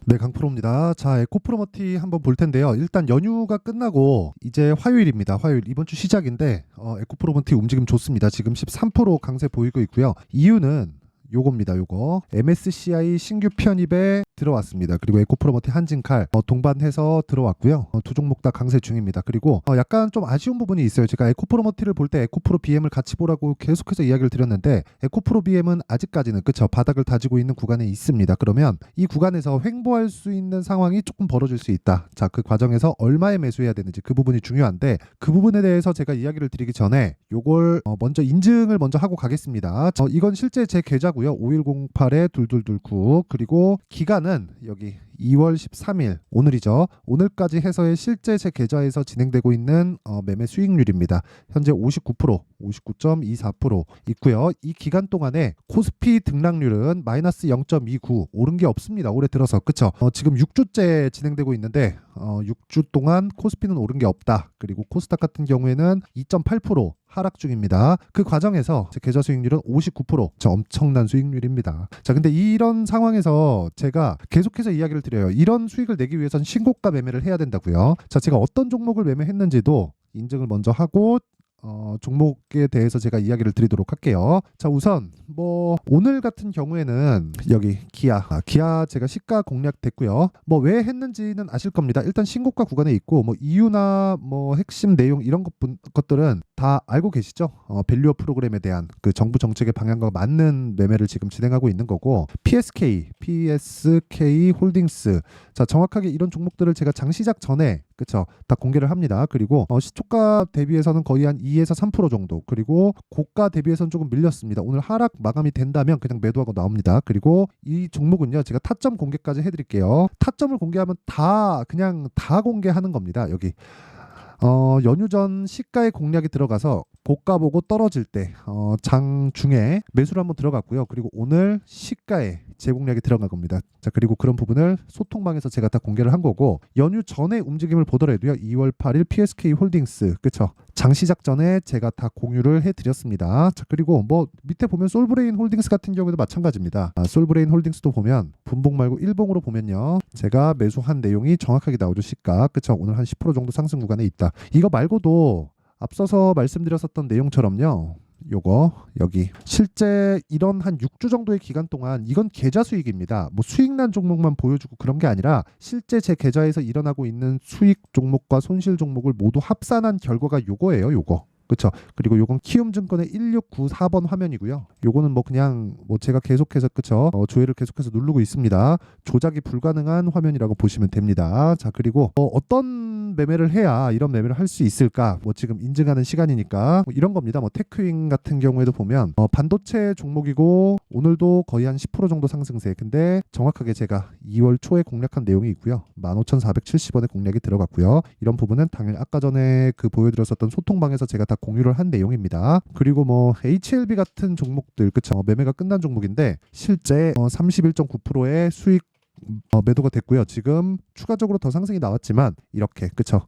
네, 강프로입니다. 자, 에코프로머티 한번 볼 텐데요. 일단 연휴가 끝나고 이제 화요일입니다. 화요일 이번 주 시작인데 에코프로머티 움직임 좋습니다. 지금 13% 강세 보이고 있고요. 이유는 요겁니다. 요거 MSCI 신규 편입에 들어왔습니다. 그리고 에코프로머티 한진칼 동반해서 들어왔고요. 두 종목 다 강세 중입니다. 그리고 약간 좀 아쉬운 부분이 있어요. 제가 에코프로머티를 볼 때 에코프로 BM을 같이 보라고 계속해서 이야기를 드렸는데 에코프로 BM은 아직까지는 그쵸 바닥을 다지고 있는 구간에 있습니다. 그러면 이 구간에서 횡보할 수 있는 상황이 조금 벌어질 수 있다. 자, 그 과정에서 얼마에 매수해야 되는지 그 부분이 중요한데 그 부분에 대해서 제가 이야기를 드리기 전에 요걸 먼저 인증을 먼저 하고 가겠습니다. 이건 실제 제 계좌고요. 5108에 2229 그리고 기간은 여기 2월 13일 오늘이죠. 오늘까지 해서의 실제 제 계좌에서 진행되고 있는 매매 수익률입니다. 현재 59%, 59.24% 있고요. 이 기간 동안에 코스피 등락률은 마이너스 0.29 오른 게 없습니다. 올해 들어서 그쵸? 지금 6주째 진행되고 있는데 6주 동안 코스피는 오른 게 없다. 그리고 코스닥 같은 경우에는 2.8% 하락 중입니다. 그 과정에서 제 계좌 수익률은 59%. 저 엄청난 수익률입니다. 자, 근데 이런 상황에서 제가 계속해서 이야기를 드려요. 이런 수익을 내기 위해서는 신고가 매매를 해야 된다고요. 자, 제가 어떤 종목을 매매했는지도 인증을 먼저 하고 종목에 대해서 제가 이야기를 드리도록 할게요. 자, 우선 오늘 같은 경우에는 여기 기아 제가 시가 공략 됐고요. 왜 했는지는 아실 겁니다. 일단 신고가 구간에 있고 이유나 핵심 내용 이런 것들은 다 알고 계시죠? 밸류어 프로그램에 대한 그 정부 정책의 방향과 맞는 매매를 지금 진행하고 있는 거고 PSK 홀딩스 자, 정확하게 이런 종목들을 제가 장 시작 전에 그쵸 다 공개를 합니다. 그리고 시초가 대비해서는 거의 한 2에서 3% 정도 그리고 고가 대비해서는 조금 밀렸습니다. 오늘 하락 마감이 된다면 그냥 매도하고 나옵니다. 그리고 이 종목은요 제가 타점 공개까지 해드릴게요. 타점을 공개하면 그냥 다 공개하는 겁니다. 여기 연휴 전 시가의 공략이 들어가서 고가 보고 떨어질 때 장 중에 매수를 한번 들어갔고요. 그리고 오늘 시가에 재공략이 들어간 겁니다. 자, 그리고 그런 부분을 소통방에서 제가 다 공개를 한 거고 연휴 전에 움직임을 보더라도요. 2월 8일 PSK 홀딩스 그쵸? 장 시작 전에 제가 다 공유를 해드렸습니다. 자, 그리고 밑에 보면 솔브레인 홀딩스 같은 경우에도 마찬가지입니다. 솔브레인 홀딩스도 보면 분봉 말고 일봉으로 보면요. 제가 매수한 내용이 정확하게 나오죠. 시가 그쵸? 오늘 한 10% 정도 상승 구간에 있다. 이거 말고도 앞서서 말씀드렸었던 내용처럼요. 요거 여기 실제 이런 한 6주 정도의 기간 동안 이건 계좌 수익입니다. 수익난 종목만 보여주고 그런 게 아니라 실제 제 계좌에서 일어나고 있는 수익 종목과 손실 종목을 모두 합산한 결과가 요거예요. 요거. 그쵸. 그리고 요건 키움증권의 1694번 화면이고요. 요거는 그냥 제가 계속해서 그쵸. 조회를 계속해서 누르고 있습니다. 조작이 불가능한 화면이라고 보시면 됩니다. 자, 그리고 어떤 매매를 해야 이런 매매를 할 수 있을까? 지금 인증하는 시간이니까 이런 겁니다. 테크윙 같은 경우에도 보면 반도체 종목이고 오늘도 거의 한 10% 정도 상승세. 근데 정확하게 제가 2월 초에 공략한 내용이 있고요. 15,470원에 공략이 들어갔고요. 이런 부분은 당일 아까 전에 보여드렸었던 소통방에서 제가 다 공유를 한 내용입니다. 그리고 HLB 같은 종목들 그쵸 매매가 끝난 종목인데 실제 31.9%의 수익 매도가 됐고요. 지금 추가적으로 더 상승이 나왔지만 이렇게 그쵸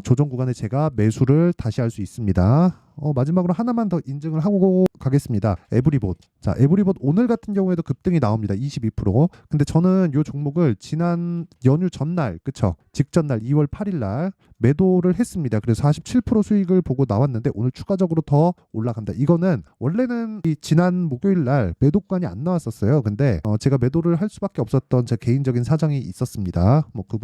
조정 구간에 제가 매수를 다시 할 수 있습니다. 마지막으로 하나만 더 인증을 하고 가겠습니다. 에브리봇. 자, 에브리봇 오늘 같은 경우에도 급등이 나옵니다. 22%. 근데 저는 이 종목을 지난 연휴 전날, 그쵸? 직전 날 2월 8일 날 매도를 했습니다. 그래서 47% 수익을 보고 나왔는데 오늘 추가적으로 더 올라간다. 이거는 원래는 지난 목요일 날 매도권이 안 나왔었어요. 근데 제가 매도를 할 수밖에 없었던 제 개인적인 사정이 있었습니다. 그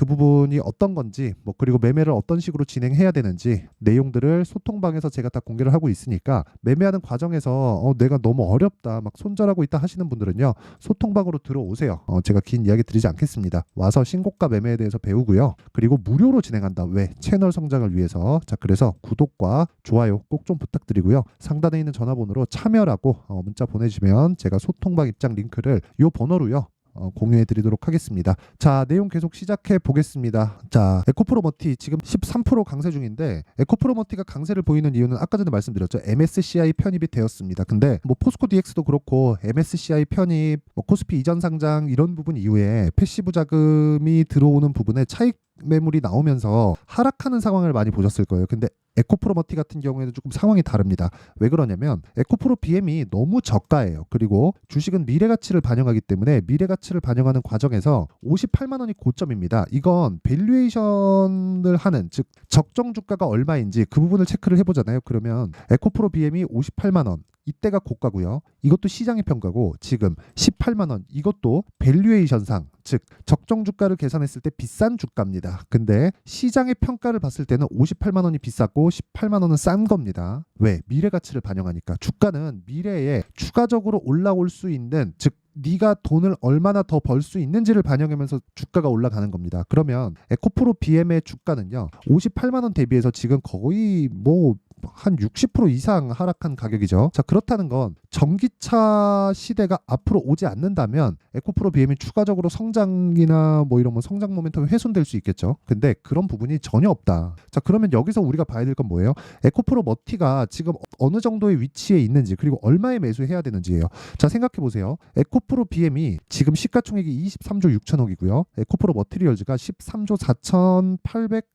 부분이 어떤 건지 그리고 매매를 어떤 식으로 진행해야 되는지 내용들을 소통방에서 제가 다 공개를 하고 있으니까 매매하는 과정에서 내가 너무 어렵다 손절하고 있다 하시는 분들은요 소통방으로 들어오세요. 제가 긴 이야기 드리지 않겠습니다. 와서 신고가 매매에 대해서 배우고요. 그리고 무료로 진행한다. 왜? 채널 성장을 위해서. 자, 그래서 구독과 좋아요 꼭 좀 부탁드리고요. 상단에 있는 전화번호로 참여라고 문자 보내주시면 제가 소통방 입장 링크를 이 번호로요 공유해 드리도록 하겠습니다. 자, 내용 계속 시작해 보겠습니다. 자, 에코프로머티 지금 13% 강세 중인데 에코프로머티가 강세를 보이는 이유는 아까 전에 말씀드렸죠. MSCI 편입이 되었습니다. 근데 포스코 DX도 그렇고 MSCI 편입, 코스피 이전 상장 이런 부분 이후에 패시브 자금이 들어오는 부분에 차익 매물이 나오면서 하락하는 상황을 많이 보셨을 거예요. 근데 에코프로머티 같은 경우에는 조금 상황이 다릅니다. 왜 그러냐면 에코프로 BM이 너무 저가예요. 그리고 주식은 미래가치를 반영하기 때문에 미래가치를 반영하는 과정에서 58만 원이 고점입니다. 이건 밸류에이션을 하는, 즉 적정 주가가 얼마인지 그 부분을 체크를 해보잖아요. 그러면 에코프로 BM이 58만 원, 이때가 고가고요. 이것도 시장의 평가고, 지금 18만 원, 이것도 밸류에이션상, 즉 적정 주가를 계산했을 때 비싼 주가입니다. 근데 시장의 평가를 봤을 때는 58만 원이 비쌌고 18만 원은 싼 겁니다. 왜? 미래 가치를 반영하니까. 주가는 미래에 추가적으로 올라올 수 있는, 즉 네가 돈을 얼마나 더 벌 수 있는지를 반영하면서 주가가 올라가는 겁니다. 그러면 에코프로 BM의 주가는요, 58만 원 대비해서 지금 거의 뭐 한 60% 이상 하락한 가격이죠. 자, 그렇다는 건 전기차 시대가 앞으로 오지 않는다면 에코프로 BM이 추가적으로 성장이나 뭐 이런 성장 모멘텀이 훼손될 수 있겠죠. 근데 그런 부분이 전혀 없다. 자, 그러면 여기서 우리가 봐야 될 건 뭐예요? 에코프로 머티가 지금 어느 정도의 위치에 있는지, 그리고 얼마에 매수해야 되는지예요. 자, 생각해 보세요. 에코프로 BM이 지금 시가총액이 23조 6천억이고요. 에코프로 머티리얼즈가 13조 4,800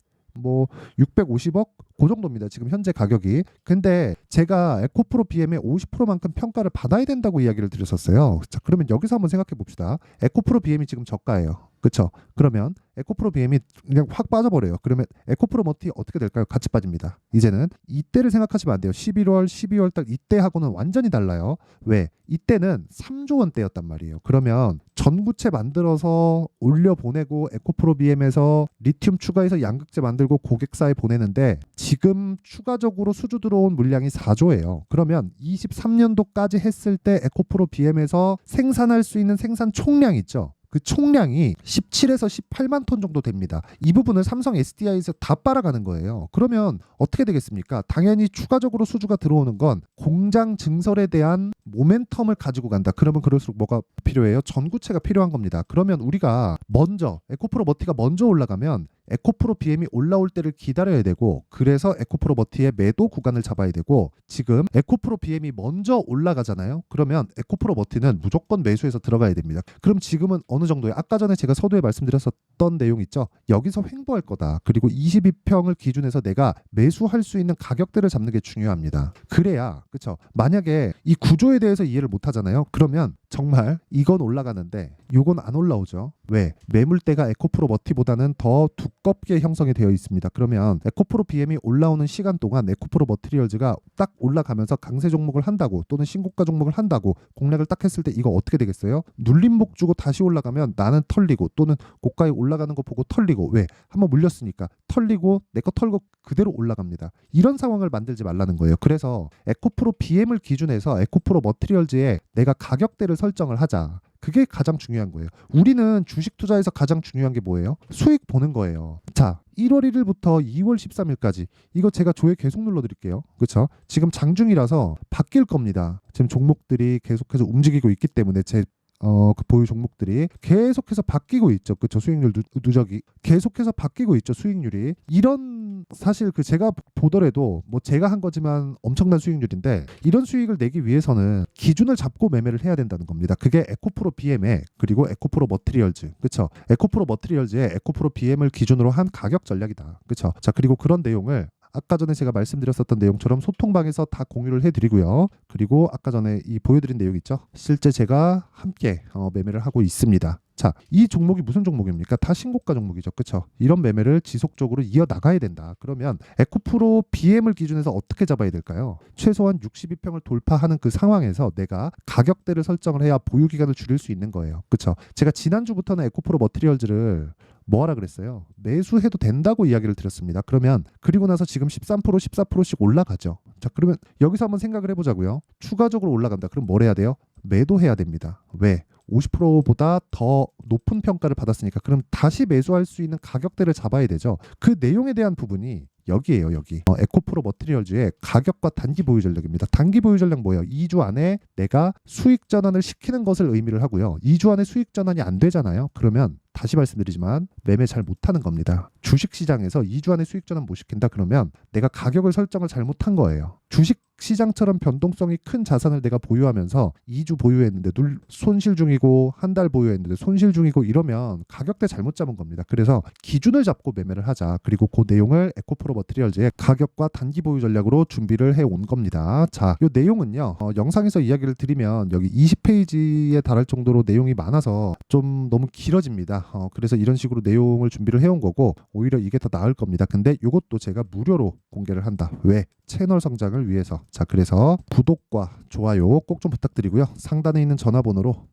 650억 그 정도입니다. 지금 현재 가격이. 근데 제가 에코프로 BM의 50%만큼 평가를 받아야 된다고 이야기를 드렸었어요. 자, 그러면 여기서 한번 생각해 봅시다. 에코프로 BM이 지금 저가예요. 그렇죠? 그러면 에코프로 BM이 그냥 확 빠져버려요. 그러면 에코프로 머티 어떻게 될까요? 같이 빠집니다. 이제는 이때를 생각하시면 안 돼요. 11월, 12월 달 이때하고는 완전히 달라요. 왜? 이때는 3조 원대였단 말이에요. 그러면 전구체 만들어서 올려보내고 에코프로 BM에서 리튬 추가해서 양극재 만들고 고객사에 보내는데 지금 추가적으로 수주 들어온 물량이 4조예요. 그러면 23년도까지 했을 때 에코프로 BM에서 생산할 수 있는 생산 총량 있죠? 그 총량이 17에서 18만 톤 정도 됩니다. 이 부분을 삼성 SDI에서 다 빨아가는 거예요. 그러면 어떻게 되겠습니까? 당연히 추가적으로 수주가 들어오는 건 공장 증설에 대한 모멘텀을 가지고 간다. 그러면 그럴수록 뭐가 필요해요? 전구체가 필요한 겁니다. 그러면 우리가 먼저 에코프로 머티가 먼저 올라가면 에코프로 BM이 올라올 때를 기다려야 되고, 그래서 에코프로 머티의 매도 구간을 잡아야 되고, 지금 에코프로 BM이 먼저 올라가잖아요. 그러면 에코프로 머티는 무조건 매수해서 들어가야 됩니다. 그럼 지금은 어느 정도예요? 아까 전에 제가 서두에 말씀드렸었던 내용 있죠? 여기서 횡보할 거다. 그리고 22평을 기준해서 내가 매수할 수 있는 가격대를 잡는 게 중요합니다. 그래야, 그렇죠? 만약에 이 구조에 대해서 이해를 못 하잖아요. 그러면 정말 이건 올라가는데 요건 안 올라오죠. 왜? 매물대가 에코프로 머티보다는 더 두껍게 형성이 되어 있습니다. 그러면 에코프로 BM이 올라오는 시간 동안 에코프로 머티리얼즈가 딱 올라가면서 강세 종목을 한다고, 또는 신고가 종목을 한다고 공략을 딱 했을 때 이거 어떻게 되겠어요? 눌림목 주고 다시 올라가면 나는 털리고, 또는 고가에 올라가는 거 보고 털리고. 왜? 한번 물렸으니까 털리고 내 거 털고 그대로 올라갑니다. 이런 상황을 만들지 말라는 거예요. 그래서 에코프로 BM을 기준해서 에코프로 머티리얼즈에 내가 가격대를 설정을 하자. 그게 가장 중요한 거예요. 우리는 주식 투자에서 가장 중요한 게 뭐예요? 수익 보는 거예요. 자, 1월 1일부터 2월 13일까지 이거 제가 조회 계속 눌러드릴게요. 그렇죠? 지금 장중이라서 바뀔 겁니다. 지금 종목들이 계속해서 움직이고 있기 때문에 그 보유 종목들이 계속해서 바뀌고 있죠. 그렇죠? 수익률 누적이 계속해서 바뀌고 있죠. 수익률이. 이런, 사실 그 제가 보더라도 뭐 제가 한 거지만 엄청난 수익률인데, 이런 수익을 내기 위해서는 기준을 잡고 매매를 해야 된다는 겁니다. 그게 에코프로 BM에, 그리고 에코프로 머티리얼즈, 그렇죠? 에코프로 머티리얼즈에 에코프로 BM을 기준으로 한 가격 전략이다. 그렇죠? 자, 그리고 그런 내용을 아까 전에 제가 말씀드렸었던 내용처럼 소통방에서 다 공유를 해드리고요. 그리고 아까 전에 이 보여드린 내용 있죠? 실제 제가 함께 매매를 하고 있습니다. 자, 이 종목이 무슨 종목입니까? 다 신고가 종목이죠. 그렇죠? 이런 매매를 지속적으로 이어나가야 된다. 그러면 에코프로 BM을 기준해서 어떻게 잡아야 될까요? 최소한 62평을 돌파하는 그 상황에서 내가 가격대를 설정을 해야 보유 기간을 줄일 수 있는 거예요. 그렇죠? 제가 지난주부터는 에코프로 머티리얼즈를 뭐하라 그랬어요? 매수해도 된다고 이야기를 드렸습니다. 그러면 그리고 나서 지금 13%, 14%씩 올라가죠. 자, 그러면 여기서 한번 생각을 해보자고요. 추가적으로 올라간다. 그럼 뭘 해야 돼요? 매도해야 됩니다. 왜? 50%보다 더 높은 평가를 받았으니까. 그럼 다시 매수할 수 있는 가격대를 잡아야 되죠. 그 내용에 대한 부분이 여기에요. 여기 에코프로 머티리얼즈의 가격과 단기 보유 전략입니다. 단기 보유 전략 뭐예요? 2주 안에 내가 수익 전환을 시키는 것을 의미를 하고요. 2주 안에 수익 전환이 안 되잖아요. 그러면 다시 말씀드리지만 매매 잘 못하는 겁니다. 주식시장에서 2주 안에 수익 전환 못 시킨다 그러면 내가 가격을 설정을 잘못한 거예요. 주식 시장처럼 변동성이 큰 자산을 내가 보유하면서 2주 보유했는데 손실 중이고 한 달 보유했는데 손실 중이고 이러면 가격대 잘못 잡은 겁니다. 그래서 기준을 잡고 매매를 하자. 그리고 그 내용을 에코프로 머티리얼즈의 가격과 단기 보유 전략으로 준비를 해 온 겁니다. 자, 이 내용은요. 영상에서 이야기를 드리면 여기 20페이지에 달할 정도로 내용이 많아서 좀 너무 길어집니다. 그래서 이런 식으로 내용을 준비를 해온 거고 오히려 이게 더 나을 겁니다. 근데 이것도 제가 무료로 공개를 한다. 왜? 채널 성장을 위해서. 자, 그래서 구독과 좋아요 꼭 좀 부탁드리고요. 상단에 있는 전화번호로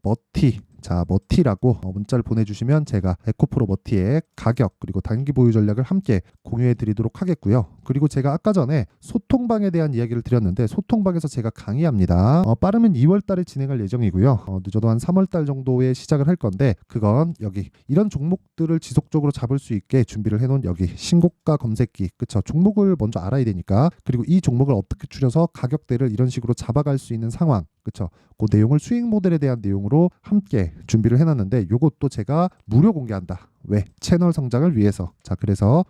머티라고 문자를 보내주시면 제가 에코프로 머티의 가격 그리고 단기 보유 전략을 함께 공유해 드리도록 하겠고요. 그리고 제가 아까 전에 소통방에 대한 이야기를 드렸는데 소통방에서 제가 강의합니다. 빠르면 2월 달에 진행할 예정이고요. 늦어도 한 3월 달 정도에 시작을 할 건데 그건 여기 이런 종목들을 지속적으로 잡을 수 있게 준비를 해놓은 여기 신고가 검색기 그쵸? 종목을 먼저 알아야 되니까 그리고 이 종목을 어떻게 추려서 가격대를 이런 식으로 잡아갈 수 있는 상황 그쵸? 그 내용을 수익 모델에 대한 내용으로 함께 준비를 해놨는데 이것도 제가 무료 공개한다. 왜? 채널 성장을 위해서. 자, 그래서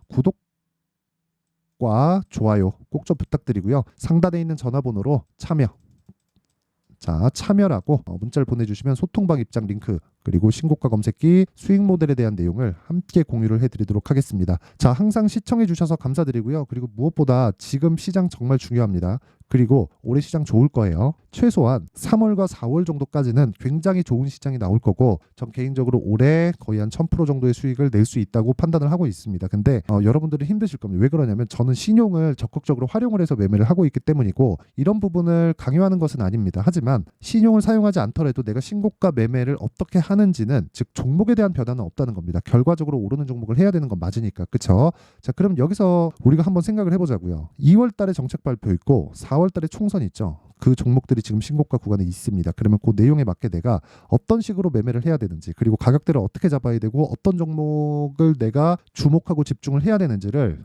구독과 좋아요 꼭 좀 부탁드리고요. 상단에 있는 전화번호로 참여라고 문자를 보내주시면 소통방 입장 링크 그리고 신고가 검색기 수익 모델에 대한 내용을 함께 공유를 해드리도록 하겠습니다. 자, 항상 시청해 주셔서 감사드리고요. 그리고 무엇보다 지금 시장 정말 중요합니다. 그리고 올해 시장 좋을 거예요. 최소한 3월과 4월 정도까지는 굉장히 좋은 시장이 나올 거고 전 개인적으로 올해 거의 한 1000% 정도의 수익을 낼 수 있다고 판단을 하고 있습니다. 근데 여러분들은 힘드실 겁니다. 왜 그러냐면 저는 신용을 적극적으로 활용을 해서 매매를 하고 있기 때문이고 이런 부분을 강요하는 것은 아닙니다. 하지만 신용을 사용하지 않더라도 내가 신고가 매매를 어떻게 하는지는 즉 종목에 대한 변화는 없다는 겁니다. 결과적으로 오르는 종목을 해야 되는 건 맞으니까. 그쵸? 자, 그럼 여기서 우리가 한번 생각을 해보자고요. 2월 달에 정책 발표 있고 4월 달에 총선 있죠. 그 종목들이 지금 신고가 구간에 있습니다. 그러면 그 내용에 맞게 내가 어떤 식으로 매매를 해야 되는지 그리고 가격대를 어떻게 잡아야 되고 어떤 종목을 내가 주목하고 집중을 해야 되는지를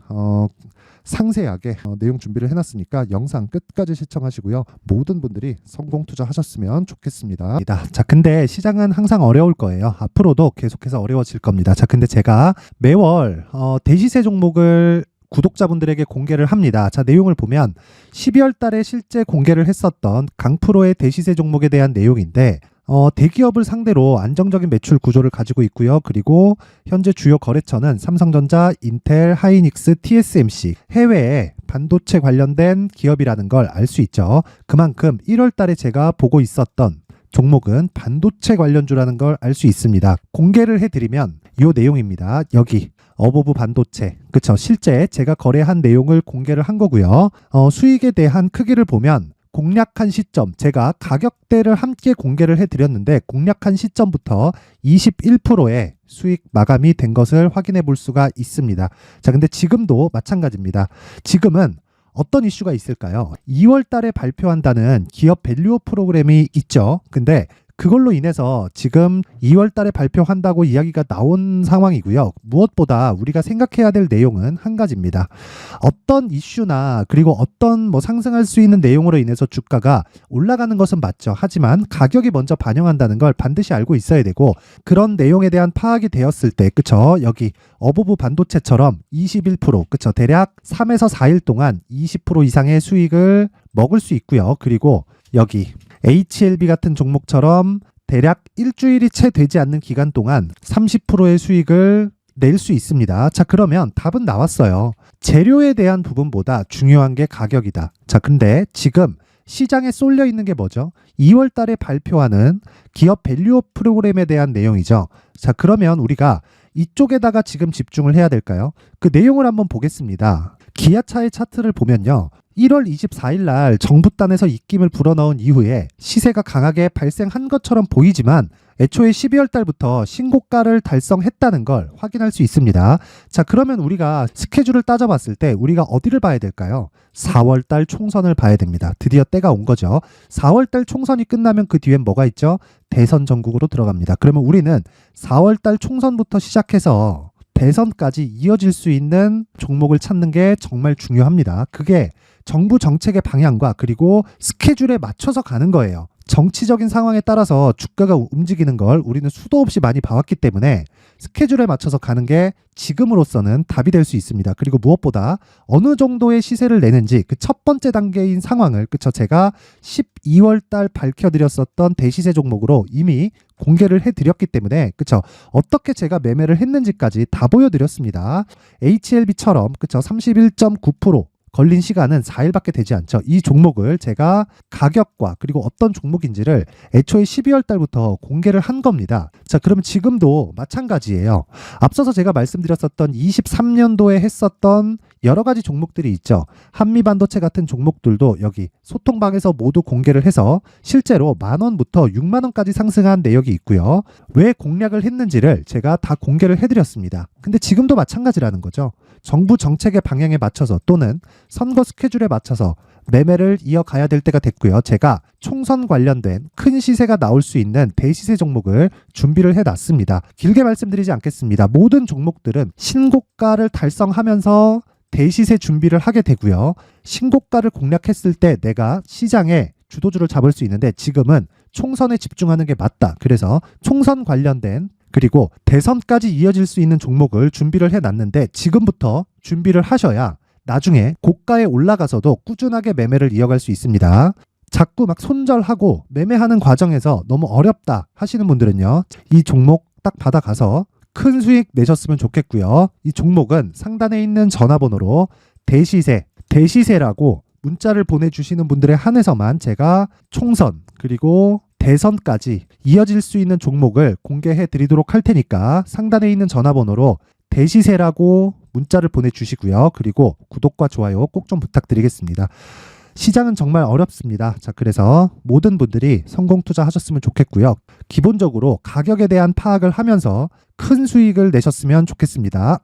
상세하게 내용 준비를 해놨으니까 영상 끝까지 시청하시고요. 모든 분들이 성공 투자하셨으면 좋겠습니다. 자, 근데 시장은 항상 어려울 거예요. 앞으로도 계속해서 어려워질 겁니다. 자, 근데 제가 매월 대시세 종목을 구독자분들에게 공개를 합니다. 자, 내용을 보면 12월 달에 실제 공개를 했었던 강프로의 대시세 종목에 대한 내용인데 대기업을 상대로 안정적인 매출 구조를 가지고 있고요. 그리고 현재 주요 거래처는 삼성전자, 인텔, 하이닉스, TSMC 해외에 반도체 관련된 기업이라는 걸 알 수 있죠. 그만큼 1월 달에 제가 보고 있었던 종목은 반도체 관련주라는 걸 알 수 있습니다. 공개를 해드리면 이 내용입니다. 여기 어보브 반도체 그쵸? 실제 제가 거래한 내용을 공개를 한 거고요. 수익에 대한 크기를 보면 공략한 시점 제가 가격대를 함께 공개를 해드렸는데 공략한 시점부터 21%의 수익 마감이 된 것을 확인해 볼 수가 있습니다. 자, 근데 지금도 마찬가지입니다. 지금은 어떤 이슈가 있을까요? 2월 달에 발표한다는 기업 밸류업 프로그램이 있죠. 근데 그걸로 인해서 지금 2월 달에 발표한다고 이야기가 나온 상황이고요. 무엇보다 우리가 생각해야 될 내용은 한 가지입니다. 어떤 이슈나 그리고 어떤 상승할 수 있는 내용으로 인해서 주가가 올라가는 것은 맞죠. 하지만 가격이 먼저 반영한다는 걸 반드시 알고 있어야 되고 그런 내용에 대한 파악이 되었을 때 그쵸? 여기 어보브 반도체처럼 21% 그쵸? 대략 3에서 4일 동안 20% 이상의 수익을 먹을 수 있고요. 그리고 여기 HLB 같은 종목처럼 대략 일주일이 채 되지 않는 기간 동안 30%의 수익을 낼 수 있습니다. 자, 그러면 답은 나왔어요. 재료에 대한 부분보다 중요한 게 가격이다. 자, 근데 지금 시장에 쏠려 있는 게 뭐죠? 2월 달에 발표하는 기업 밸류업 프로그램에 대한 내용이죠. 자, 그러면 우리가 이쪽에다가 지금 집중을 해야 될까요? 그 내용을 한번 보겠습니다. 기아차의 차트를 보면요. 1월 24일 날 정부단에서 입김을 불어넣은 이후에 시세가 강하게 발생한 것처럼 보이지만 애초에 12월 달부터 신고가를 달성했다는 걸 확인할 수 있습니다. 자, 그러면 우리가 스케줄을 따져봤을 때 우리가 어디를 봐야 될까요? 4월 달 총선을 봐야 됩니다. 드디어 때가 온 거죠. 4월 달 총선이 끝나면 그 뒤엔 뭐가 있죠? 대선 전국으로 들어갑니다. 그러면 우리는 4월 달 총선부터 시작해서 대선까지 이어질 수 있는 종목을 찾는 게 정말 중요합니다. 그게 정부 정책의 방향과 그리고 스케줄에 맞춰서 가는 거예요. 정치적인 상황에 따라서 주가가 움직이는 걸 우리는 수도 없이 많이 봐왔기 때문에 스케줄에 맞춰서 가는 게 지금으로서는 답이 될 수 있습니다. 그리고 무엇보다 어느 정도의 시세를 내는지 그 첫 번째 단계인 상황을 그쵸 제가 12월 달 밝혀드렸었던 대시세 종목으로 이미 공개를 해드렸기 때문에 그쵸 어떻게 제가 매매를 했는지까지 다 보여드렸습니다. HLB처럼 그쵸 31.9% 걸린 시간은 4일밖에 되지 않죠. 이 종목을 제가 가격과 그리고 어떤 종목인지를 애초에 12월 달부터 공개를 한 겁니다. 자, 그럼 지금도 마찬가지예요. 앞서서 제가 말씀드렸었던 23년도에 했었던 여러 가지 종목들이 있죠. 한미반도체 같은 종목들도 여기 소통방에서 모두 공개를 해서 실제로 10,000원부터 60,000원까지 상승한 내역이 있고요. 왜 공략을 했는지를 제가 다 공개를 해드렸습니다. 근데 지금도 마찬가지라는 거죠. 정부 정책의 방향에 맞춰서 또는 선거 스케줄에 맞춰서 매매를 이어가야 될 때가 됐고요. 제가 총선 관련된 큰 시세가 나올 수 있는 대시세 종목을 준비를 해놨습니다. 길게 말씀드리지 않겠습니다. 모든 종목들은 신고가를 달성하면서 대시세 준비를 하게 되고요. 신고가를 공략했을 때 내가 시장에 주도주를 잡을 수 있는데 지금은 총선에 집중하는 게 맞다. 그래서 총선 관련된 그리고 대선까지 이어질 수 있는 종목을 준비를 해놨는데 지금부터 준비를 하셔야 나중에 고가에 올라가서도 꾸준하게 매매를 이어갈 수 있습니다. 자꾸 막 손절하고 매매하는 과정에서 너무 어렵다 하시는 분들은요. 이 종목 딱 받아가서 큰 수익 내셨으면 좋겠고요. 이 종목은 상단에 있는 전화번호로 대시세라고 문자를 보내주시는 분들에 한해서만 제가 총선 그리고 대선까지 이어질 수 있는 종목을 공개해 드리도록 할 테니까 상단에 있는 전화번호로 대시세라고 문자를 보내주시고요. 그리고 구독과 좋아요 꼭 좀 부탁드리겠습니다. 시장은 정말 어렵습니다. 자, 그래서 모든 분들이 성공 투자하셨으면 좋겠고요. 기본적으로 가격에 대한 파악을 하면서 큰 수익을 내셨으면 좋겠습니다.